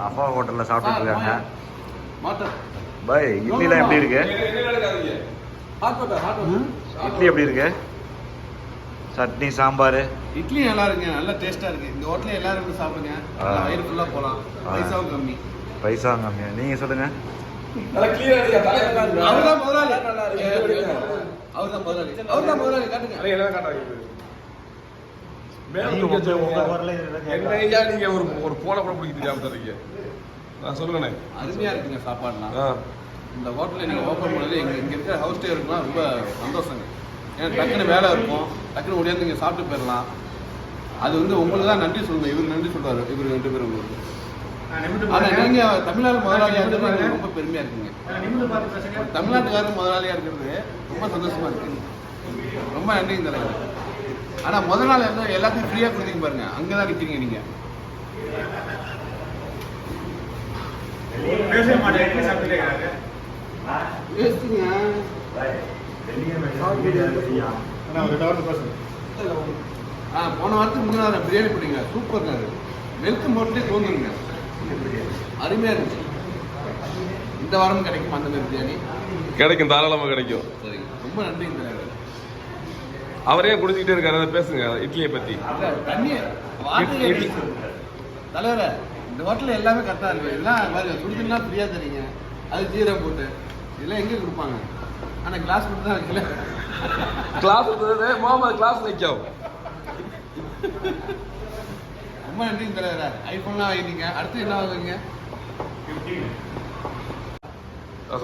அப்பா ஹோட்டலில் சாப்பிட்டுட்டு இருக்காங்க. பாய் இட்லிலாம் எப்படி இருக்கு? இட்லி எப்படி இருக்கு? சட்னி சாம்பார் இட்லி நல்லா இருக்குங்க, நல்லா டேஸ்ட்டாக இருக்குது. இந்த ஹோட்டலில் எல்லாரும் வந்து சாப்பிடுங்க, வயிறு ஃபுல்லாக போகலாம். பைசாவும் கம்மி. பைசாவும் கம்மியா? நீங்கள் சொல்லுங்கள். அவர்தான் முதலாளி. அவர்தான் முதலாளி. அவர்தான் முதலாளி. காட்டுங்க. நீங்க ஒரு போன கூட பிடிக்கிட்டு நான் சொல்லுங்கண்ணே. அருமையா இருக்குங்க சாப்பாடுலாம். இந்த ஹோட்டலில் நீங்கள் ஓப்பன் பண்ணது இங்கே இருக்கிற ஹவுஸ் ஸ்டே இருக்குன்னா ரொம்ப சந்தோஷங்க. ஏன்னா டக்குன்னு வேலை இருக்கும், டக்குன்னு ஓடியாந்து நீங்கள் சாப்பிட்டு போயிடலாம். அது வந்து உங்களுக்கு தான் நன்றி சொல்லணும். இவர் நன்றி சொல்றாரு, இவர் 2 பேரும் உங்களுக்கு. ஆனால் நீங்கள் தமிழ்நாடு முதலாளியாக இருக்கிறது ரொம்ப பெருமையாக இருக்குங்க. தமிழ்நாட்டுக்காரர் முதலாளியாக இருக்கிறது ரொம்ப சந்தோஷமா இருக்குங்க. ரொம்ப நன்றிங்க தலைவர். ஆனால் முதல் நாள் எல்லாத்தையும் ஃப்ரீயாக கொடுத்தீங்க பாருங்க, அங்கே தான் நிற்கிறீங்க நீங்கள். போன வாரத்துக்கு முன்னாடி பிரியாணி போட்டீங்க, சூப்பர்ங்க. அது வெல்கம் ஹோட்டலே தோணுங்க, அருமையா இருந்துச்சு. இந்த வாரம் கிடைக்கும் அந்த மாதிரி பிரியாணி? கிடைக்கும், தாராளமாக கிடைக்கும். சரி, ரொம்ப நன்றிங்க தலைவர். அவரே குடிச்சிக்கிட்டே இருக்காரு, அதை பேசுங்க இட்லியை பத்தி. தலைவர இந்த ஹோட்டலில் எல்லாமே கரெக்டாக இருக்கு. எல்லாம் குடிச்சுன்னா ஃப்ரீயா தரீங்க, அது ஜீரம் போட்டு இதெல்லாம் எங்கே கொடுப்பாங்க? ஆனால் கிளாஸ் கொடுத்து தான் வைக்கல. கிளாஸ் மாமா கிளாஸ் வைக்கும். ரொம்ப நன்றிங்க தலைவர. ஐஃபோன்லாம் வாங்கிட்டீங்க, அடுத்து என்ன வாங்குவீங்க?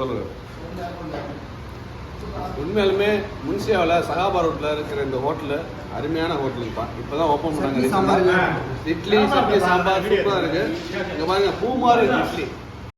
சொல்லுங்க. உண்மையாலுமே முன்சியாவில் சகாபா ரோட்டில் இருக்கிற இந்த ஹோட்டலு அருமையான ஹோட்டலுப்பா. இப்போ தான் ஓப்பன் பண்ணாங்க. இட்லி, சட்னி, சாம்பார் சூப்பராக இருக்குது. இங்கே பாருங்க, பூ மாதிரி இருக்கு இட்லி.